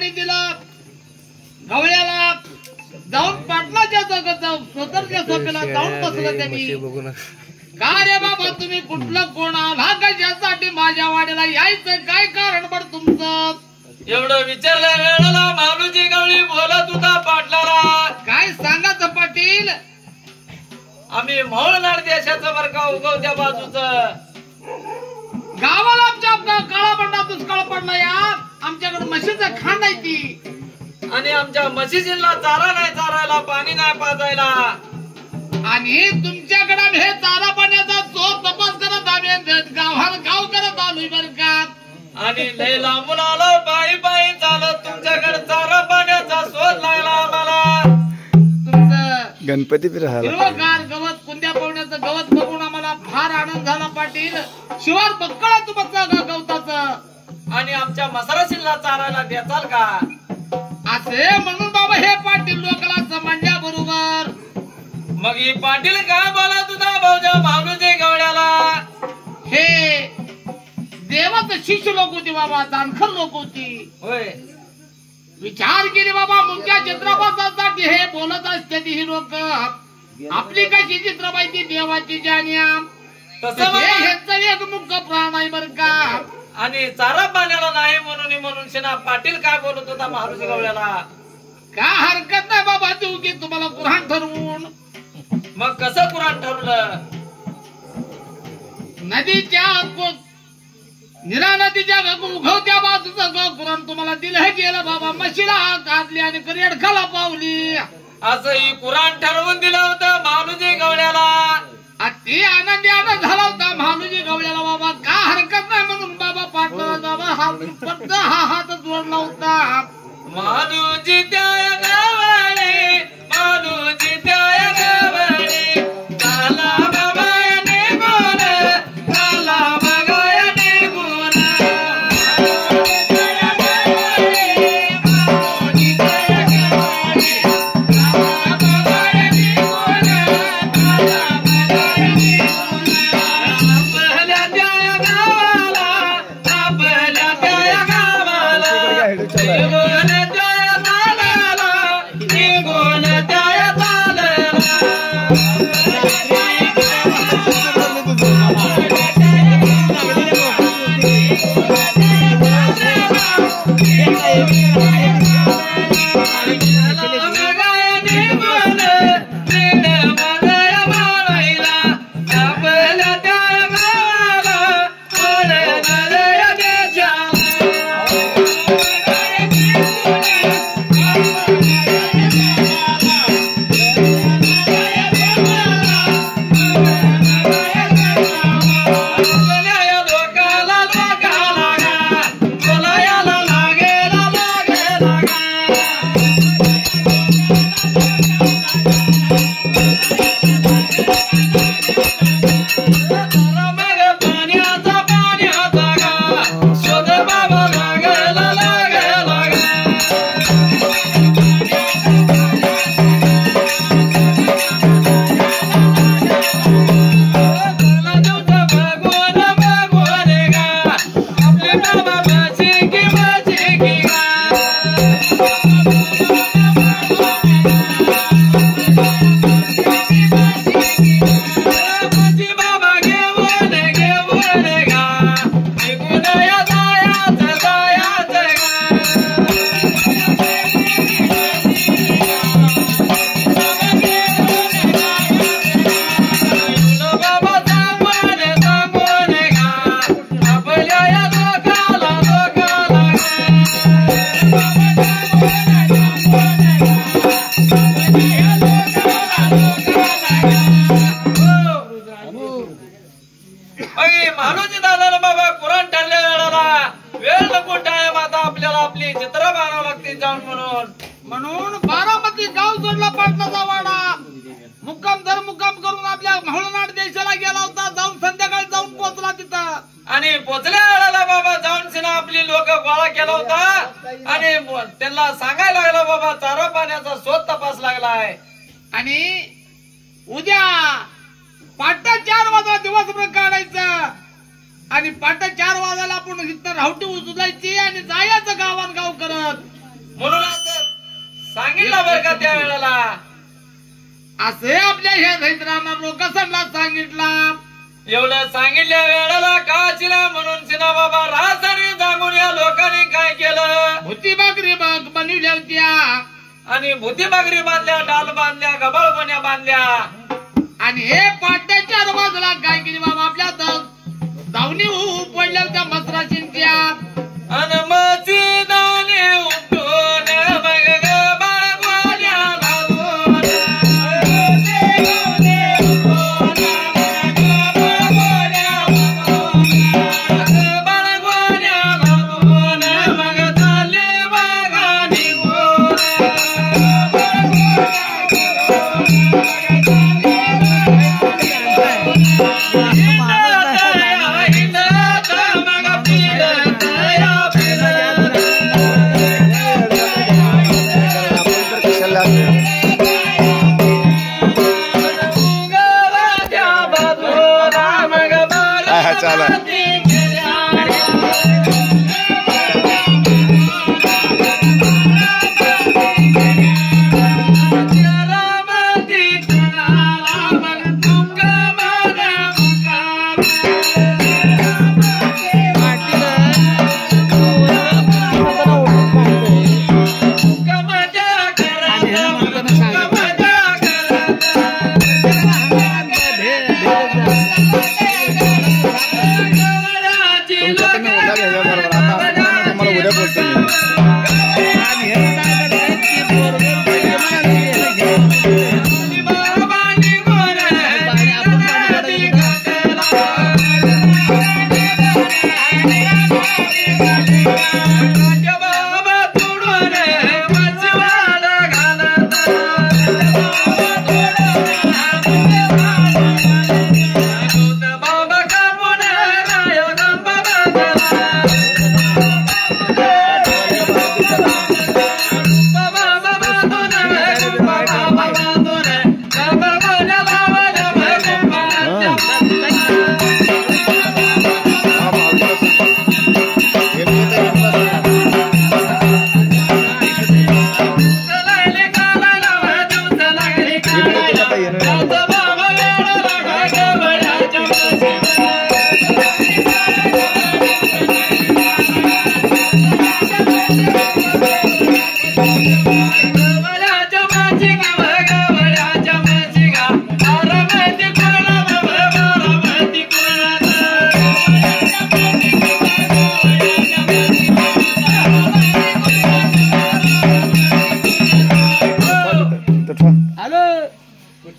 पाणी दिलं गवळ्याला जाऊन पाटलाच्या जगत स्वतंत्र सोपेला जाऊन बसलं त्यांनी. का रे बाबा तुम्ही कुठलं कोण आला कशासाठी माझ्या वाड्याला यायचं काय कारण पड तुमचं? एवढं विचारल्या वेळेला मालूची गवळी बोलत होता पाटलाला. काय सांगायचं पाटील? आम्ही मौळनाड देशाचं बरं का उगवत्या बाजूचं गावाला आमच्या काळा पडला दुष्काळ पडला या आमच्याकडे म्हशीचं खांड आहे ती आणि आमच्या म्हशीजींना चारा नाही चारायला पाणी नाही पाजायला आणि तुमच्याकडे हे चारा पाण्याचा चोर तपास करत आम्ही गावाला गाव करत आलोय बरं का. आणि लय लांबून आलो पायी पायी चालत तुमच्याकडे चारा पाण्याचा शोध लागला आम्हाला. तुमचं गणपती हिरवगार गवत कुंद्या पाहुण्याचं गवत बघून आम्हाला फार आनंद झाला पाटील. शिवार बक्कळा तुमचं गवताचं आणि आमच्या मसाराशीला चारायला देताल का असे म्हणून बाबा हे पाटील लोकांना समजल्या बरोबर. मग ही पाटील काय बोलत होता भाऊजा मालूची गवळ्याला? हे देवाचं शिष्य लोक होती बाबा दानखर लोक होती. होय विचार केले बाबा मुख्या चित्रपटासाठी हे बोलत असते ही लोक. आपली कशी चित्रबाई ती देवाची जाण्या तसं ह्याचा एक मुख्य प्राण आहे बर का. आणि चारा पाण्याला नाही म्हणून शेना पाटील काय बोलत होता मालूची गवळ्याला? का हरकत नाही बाबा देऊ की तुम्हाला कुराण ठरवून. मग कसं कुराण ठरवलं? नदीच्या निरा नदीच्या उघवत्या बाजूचं कुराण तुम्हाला दिलं गेलं बाबा. म्हशीला घातली आणि करेड खाला पावली असं ही कुराण ठरवून दिलं होतं मालूजी गवळ्याला. ते आनंदी आनंद झाला होता मालूजी गवळ्याला बाबा. का हरकत नाही म्हणून बाबा पाटला बाबा हा हात जोडला होता. मालूजी त्या गावाने मालूजी त्या गावाने काला बाबाने बोल काला बगायने बोल मालूजी दादाला बाबा कुराण ठरल्या वेळाला वेळ नको टाइम आता आपल्याला आपली चित्र बांधावं लागते जाऊन म्हणून बारामती गाव जोडला पाटलाचा वाडा. मुक्काम दर मुक्काम करून आपल्या मौळनाड देशाला गेला होता. जाऊन संध्याकाळी जाऊन पोहोचला तिथं. आणि पोचल्या वेळाला बाबा जाऊन सिना आपली लोक गोळा केला होता आणि त्यांना सांगायला लागला बाबा चारा पाण्याचा शोध तपास लागलाय आणि उद्या पाटा 4 वाजता दिवसभर काढायचं आणि पाटा 4 वाजायला आपण इथं रावटी उचलायची आणि जायचं गावान गाव करत. म्हणून असं सांगितलं बरं का त्या वेळेला. असे आपल्या ह्या दैत्रांना लोकसभेला सांगितला. एवढं सांगितल्या वेळेला का चिना म्हणून चिना बाबा रात्री जागून या लोकांनी काय केलं. भूती बाकरी बनविल्या होत्या आणि भूती बागरी बांधल्या, डाल बांधल्या, गबाळपण्या बांधल्या. आणि हे पाट्याच्या बाजूला काय केली बाबा आपल्या दावणी पडल्या होत्या मसराशींच्या. आणि मस्जिदाने उठून मग बाळगवाल्या लागून बाळगवाल्या लागून मग चालले बागा निघून. चला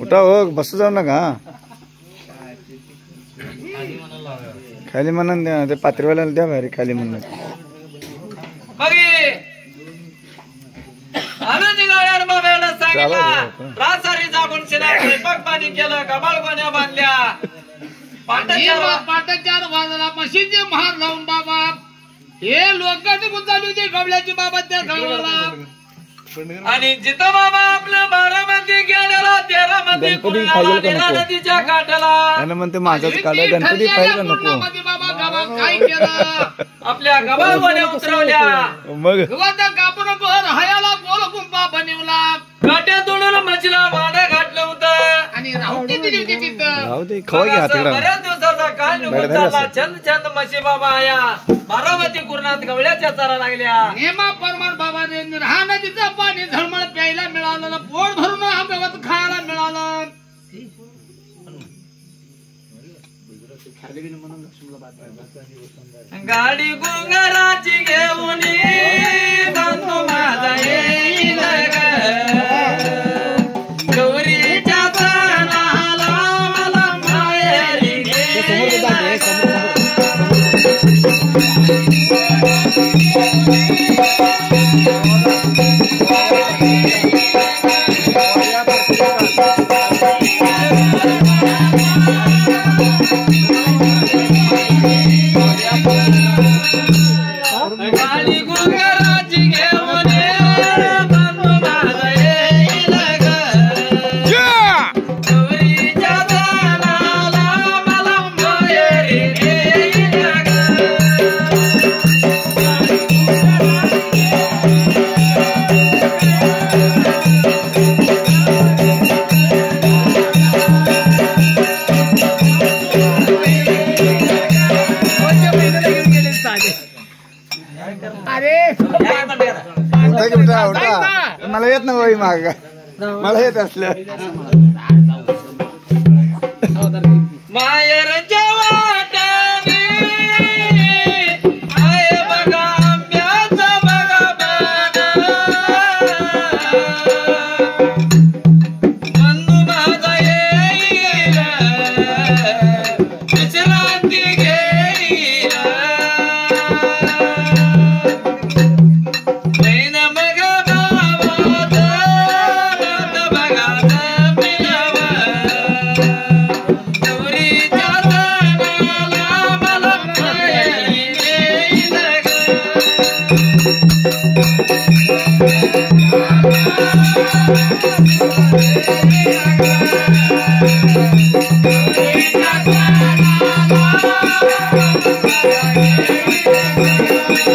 उठा हो बस जाऊ नका खाली म्हणून द्या ते पात्रीवाल्याला द्या बाहेर खाली म्हणून रासारी जागून स्वयंपाक पाणी केलं, कबाळगोण्या बांधल्या, पाटाच्या बाजूला मशीनचे महार लावून बाबा हे लोक निघून चालू होते गवल्याची बाबा त्या गावाला. आणि जिथं बाबा आपल्या 12 मध्ये गेलेला 13 मध्ये नदीच्या काठाला म्हणते माझाच काढा गणपती पाहिजे नको बाबा गावा काय केलं आपल्या गबाळगोण्या उतरवल्या, मग कापून राहायला गोल गुंपा बनवला, काट्या तोडून मच्छीला भाडं घातलं होतं आणि राहुटी दिली होती तिथं. राहू दे खवा घ्या तिकडं बऱ्याच दिवसाचा काळ निघून चालला. छंद छंद म्हशी बाबा आया 12 कुर्णात गवळ्याच्या चारा लागल्या. नेमा परमान बाबाने हा नदीचं पाणी झळमळ प्यायला मिळालं, पोट भरून हा गवत खायला मिळालं. गाडी गुंगराची घेऊन बांधू माझा येईल गौरीच्या सणाला मला माहेरी गाडी गुंगर उठा की उठा उठा. मला येत ना वही माग, मला येत असलं. माहेरच्या वाट्याने आहे बघा आंब्याचं बघा बन. बंधू माझा येईल विश्रांती घेईल. बहीण मग बाबाचं नात बघा जमिल्यावर. गौरीच्या सणाला मला माहेरी नेईल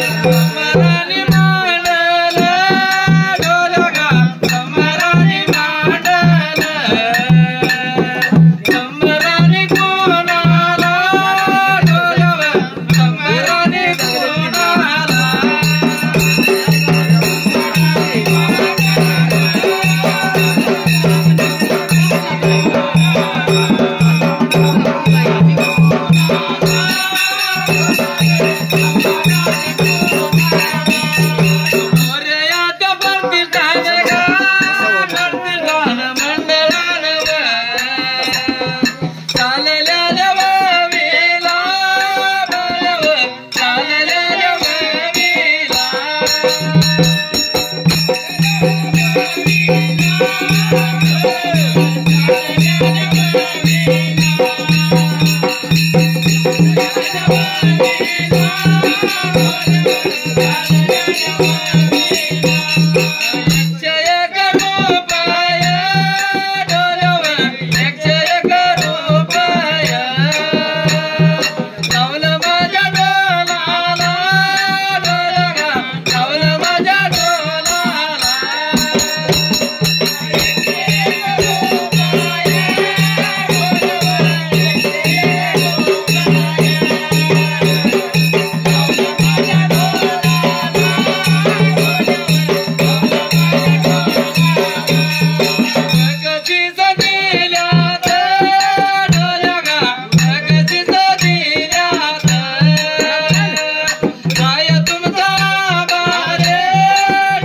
मरानी मांडल डोलगा मरानी मांडल. मरानी कोणाला डोलगा मरानी कोणाला. मोरयात प्रतिष्ठान गा प्रतिष्ठान मंडळान चाललेल्या वावीला बळव चाललेल्या वावीला. एकशे एक रुपय डोलव एकशे एक रुपय. लावलं माझ्या डोलाला डोलगा लावलं माझ्या डोलाला. जगदीश दिल्यात डोलगा जगदीश दिल्यात. काय तुमचा बारे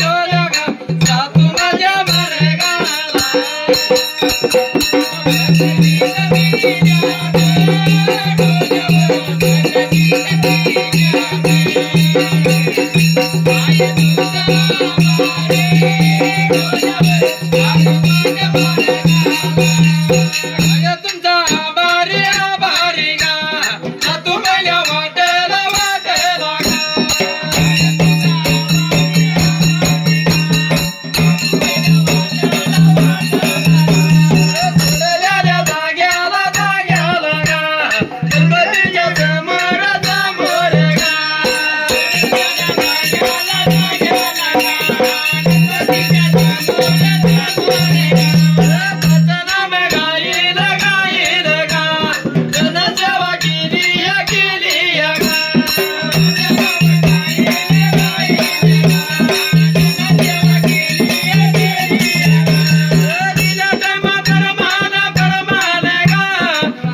डोलगा सातू माझ्या मार्गाला. तुमचा आभारी आभारी गा सातू माझ्या वाटेला वाटेला सोडलेल्या जाग्याला जाग्याला गा गणपतीच्या समोर समोर गा. भजनाम गाईल गाईल गा जनसेवा केली गा. दिल्या टाइमा परमान परमान गा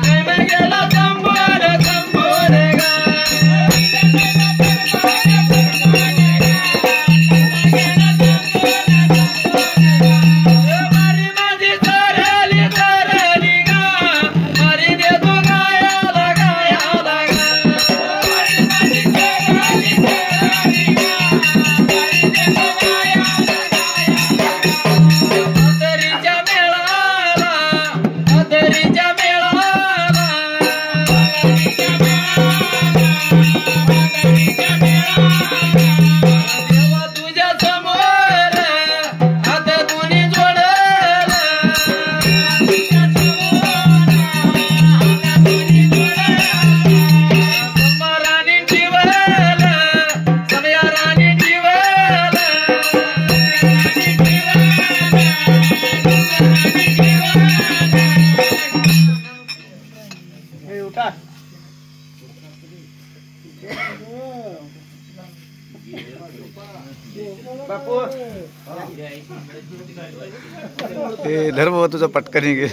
टाइम गेला संभोर संभोर गा. मारी माझी तरली तरली गा मारी देतो गायाला गायाला गा. आदरीच्या मेळाला आदरीच्या मेळाला. देवा तुझ्या समोर हात दोन्ही जोडल. राणी ठेवल समया राणी ठेवल. ते धर बाबा तुझा पटकन घे.